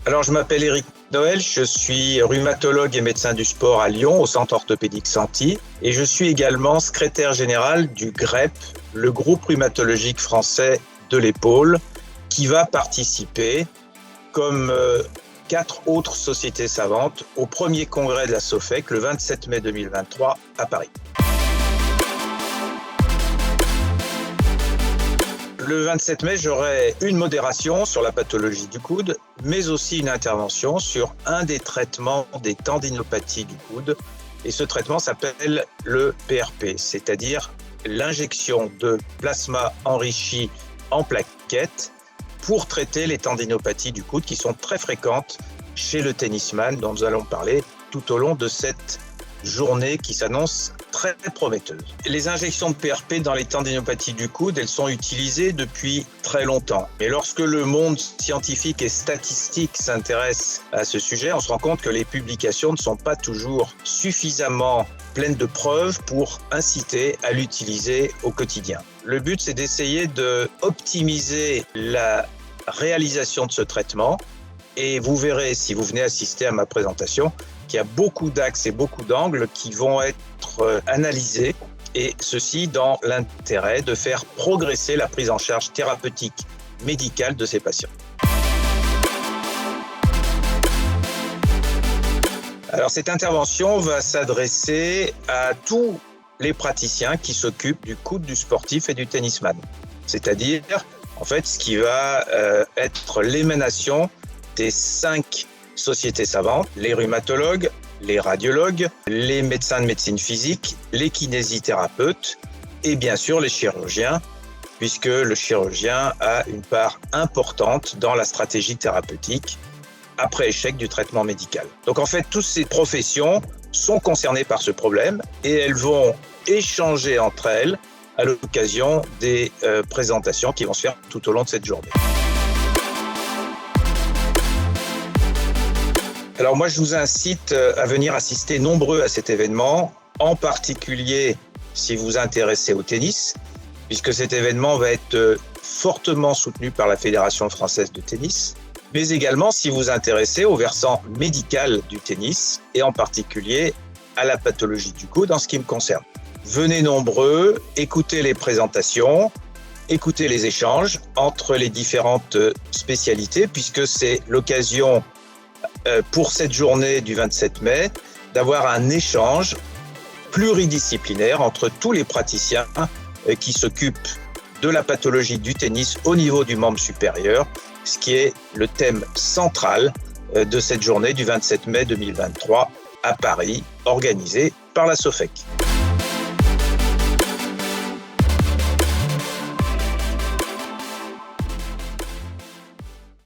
Alors, je m'appelle Éric Noël, je suis rhumatologue et médecin du sport à Lyon, au Centre orthopédique Santi, et je suis également secrétaire général du GREP, le groupe rhumatologique français de l'épaule, qui va participer, comme 4 autres sociétés savantes, au premier congrès de la SOFEC le 27 mai 2023 à Paris. Le 27 mai, j'aurai une modération sur la pathologie du coude, mais aussi une intervention sur un des traitements des tendinopathies du coude. Et ce traitement s'appelle le PRP, c'est-à-dire l'injection de plasma enrichi en plaquettes pour traiter les tendinopathies du coude qui sont très fréquentes chez le tennisman, dont nous allons parler tout au long de cette journée qui s'annonce très prometteuse. Les injections de PRP dans les tendinopathies du coude, elles sont utilisées depuis très longtemps. Mais lorsque le monde scientifique et statistique s'intéresse à ce sujet, on se rend compte que les publications ne sont pas toujours suffisamment pleines de preuves pour inciter à l'utiliser au quotidien. Le but, c'est d'essayer d'optimiser la réalisation de ce traitement. Et vous verrez, si vous venez assister à ma présentation, qu'il y a beaucoup d'axes et beaucoup d'angles qui vont être analysés, et ceci dans l'intérêt de faire progresser la prise en charge thérapeutique médicale de ces patients. Alors cette intervention va s'adresser à tous les praticiens qui s'occupent du coude du sportif et du tennisman. C'est-à-dire, en fait, ce qui va être l'émanation des 5 sociétés savantes, les rhumatologues, les radiologues, les médecins de médecine physique, les kinésithérapeutes et bien sûr les chirurgiens, puisque le chirurgien a une part importante dans la stratégie thérapeutique après échec du traitement médical. Donc en fait, toutes ces professions sont concernées par ce problème et elles vont échanger entre elles à l'occasion des présentations qui vont se faire tout au long de cette journée. Alors moi, je vous incite à venir assister nombreux à cet événement, en particulier si vous vous intéressez au tennis, puisque cet événement va être fortement soutenu par la Fédération française de tennis, mais également si vous vous intéressez au versant médical du tennis, et en particulier à la pathologie du coude en ce qui me concerne. Venez nombreux, écoutez les présentations, écoutez les échanges entre les différentes spécialités, puisque c'est l'occasion pour cette journée du 27 mai, d'avoir un échange pluridisciplinaire entre tous les praticiens qui s'occupent de la pathologie du tennis au niveau du membre supérieur, ce qui est le thème central de cette journée du 27 mai 2023 à Paris, organisée par la SOFEC.